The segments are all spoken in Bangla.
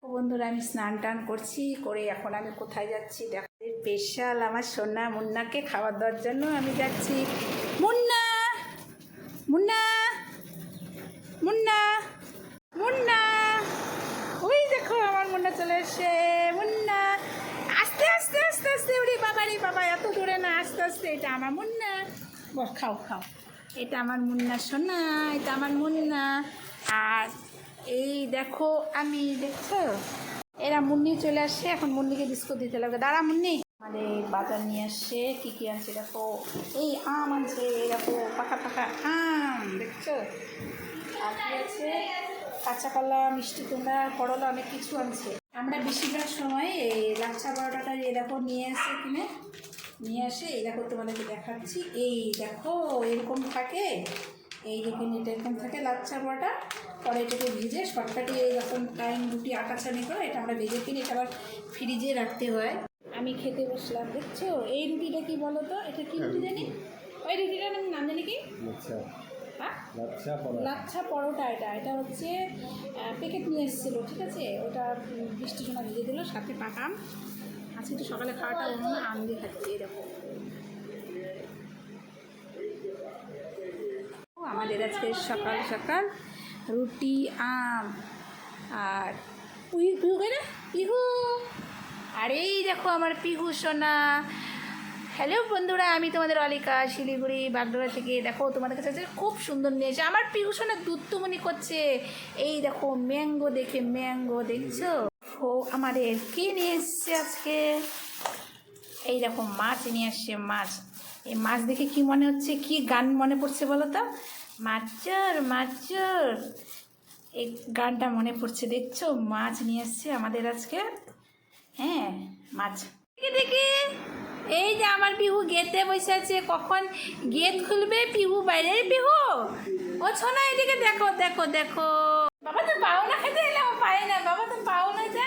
বন্ধুরা আমি স্নান টান করছি করে এখন আমি কোথায় যাচ্ছি দেখো স্পেশাল আমার সোনা মুন্নাকে খাবার দেওয়ার জন্য আমি যাচ্ছি। মুন্না মুন্না মুন্না মুন্না ওই দেখো আমার মুন্না চলে এসে। মুন্না আস্তে আস্তে আস্তে আস্তে ওরে বাবা রে বাবা, এত দূরে না, আস্তে আস্তে। এটা আমার মুন্না, বল খাও খাও। এটা আমার মুন্না সোনা, এটা আমার মুন্না। আর এই দেখো আমি, দেখছো এরা মুন্নি চলে আসছে, এখন মুন্নিকে বিস্কুট দিতে লাগবে। দাঁড়া মুন্নি। আমাদের বাজার নিয়ে আসছে, কী কী আনছে দেখো। এই আম আনছে, দেখো পাকা পাকা আম, দেখছো। আর কি আছে, কাঁচা কলা, মিষ্টি কুমড়া, করলা, অনেক কিছু আনছে। আমরা বেশিরভাগ সময় এই লাচ্ছা পরোটাটা এই দেখো নিয়ে আসে, কিনে নিয়ে আসে। এই দেখো তোমাদেরকে দেখাচ্ছি, এই দেখো এরকম থাকে, এই দেখুন এটা এরকম থাকে লাচ্ছা পরোটা। পরে এটাকে ভেজে শর্টকাটে যখন টাইম রুটি আটা ছানি করে এটা আমরা ভেজে কিনে এটা আবার ফ্রিজে রাখতে হয়। আমি খেতে বসলাম, দেখছো এই রুটিটা কি বলো তো, এটা কি রুটি জানি, ওই রুটিটার নাম জানি কি, হ্যাঁ লাচ্ছা পরোটা। এটা হচ্ছে প্যাকেট নিয়ে এসেছিলো, ঠিক আছে। ওটা বৃষ্টি সময় ভেজে দিল, সাথে পাকাম। আজকে তো সকালে খাওয়াটা অন্য আম দিয়ে খাচ্ছি। এরকম আমাদের আজকে সকাল সকাল রুটি আম। আর পিহু পিহু কে না, পিহু। আর এই দেখো আমার পিহু সোনা। হ্যালো বন্ধুরা, আমি তোমাদের অলিকা, শিলিগুড়ি বাগডোরা থেকে। দেখো তোমাদের কাছে খুব সুন্দর নিয়ে এসে আমার পিহু সোনা দুধতুমনি করছে। এই দেখো ম্যাঙ্গো, দেখে ম্যাঙ্গো দেখছো। ও আমাদের কি নিয়ে এসছে আজকে, এই দেখো মাছ নিয়ে আসছে, মাছ। এই মাছ দেখে কি মনে হচ্ছে, কি গান মনে পড়ছে বলো তো, মাছর মাছর, এই গানটা মনে পড়ছে। দেখছো মাছ নিয়ে আসছে আমাদের আজকে, হ্যাঁ মাছ। দেখি দেখি, এই যে আমার পিহু গেটে বসে আছে, কখন গেট খুলবে পিহু বাইরে। পিহু ও ছোনা, এদিকে দেখো দেখো দেখো। বাবা তো পাও না খেতে এলাম, পায় না বাবা, তো পাও না, যা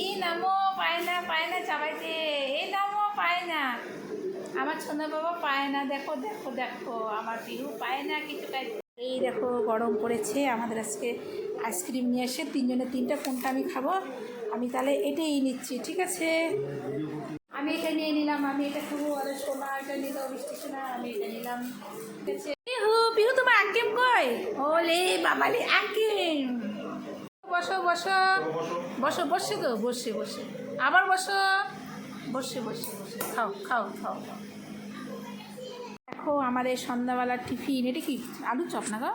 এই নামো, পায় না পায় না চাবাইতে, এই নামো পায় না। আমার ছোনা বাবা পায় না, দেখো দেখো দেখো আমার পিহু পায় না কিছু। এই দেখো গরম পড়েছে, আমাদের আজকে আইসক্রিম নিয়ে এসে তিনজনে তিনটা, কোনটা আমি খাবো, আমি তাহলে এটাই নিচ্ছি, ঠিক আছে। আমি এটা নিয়ে নিলাম, আমি এটা খাবো। আর সোনা এটা নিল, বৃষ্টি সোনা, আমি এটা নিলাম, ঠিক আছে। পিহু পিহু তোমার আঙ্কেম কই, ওলে বাবালে আঙ্কেম। বসো বসো বসো, বসে তো, বসে বসে আবার বসো, বসে বসে বসে খাও খাও খাও খাও। দেখো আমাদের সন্ধ্যাবেলার টিফিন, এটা কি আলু চপ না গো,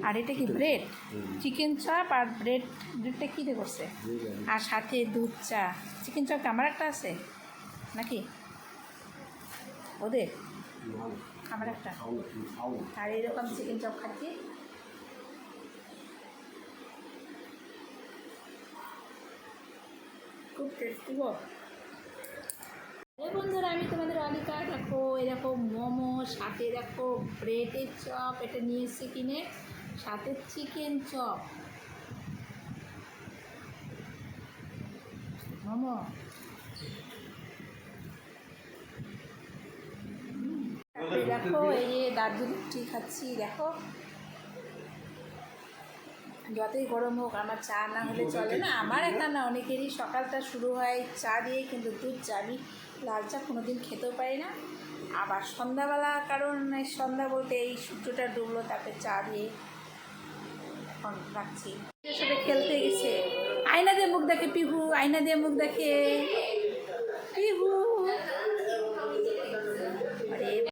আর এটা কি ব্রেড, চিকেন চপ। আর ব্রেডটা কী দিয়ে করছে, আর সাথে দুধ চা। চিকেন চপটা আমার একটা আছে নাকি ওদের, আমার একটা। আর এরকম চিকেন চপ খাচ্ছি। খুব টেস্টি গো। এই বন্ধুরা আমি তোমাদের অলিকা। দেখো এরকম মোমো, সাথে দেখো ব্রেডের চপ, এটা নিয়ে এসেছি কিনে, সাথে চিকেন চপ, মোমো। দেখো এই যে দার্জিলিং টি খাচ্ছি। দেখো যতই গরম হোক আমার চা না হলে চলে না, আমার একা না, অনেকেরই সকালটা শুরু হয় চা দিয়ে, কিন্তু দুধ চা। আমি লাল চা কোনোদিন খেতেও পারি না। আবার সন্ধ্যাবেলা, কারণ সন্ধ্যা বলতে এই সূর্যটা ডুবলো, তারপরে চা দিয়ে এখন রাখছি। সাথে খেলতে গেছে, আয়না দিয়ে মুখ দেখে পিহু, আয়না দিয়ে মুখ দেখে।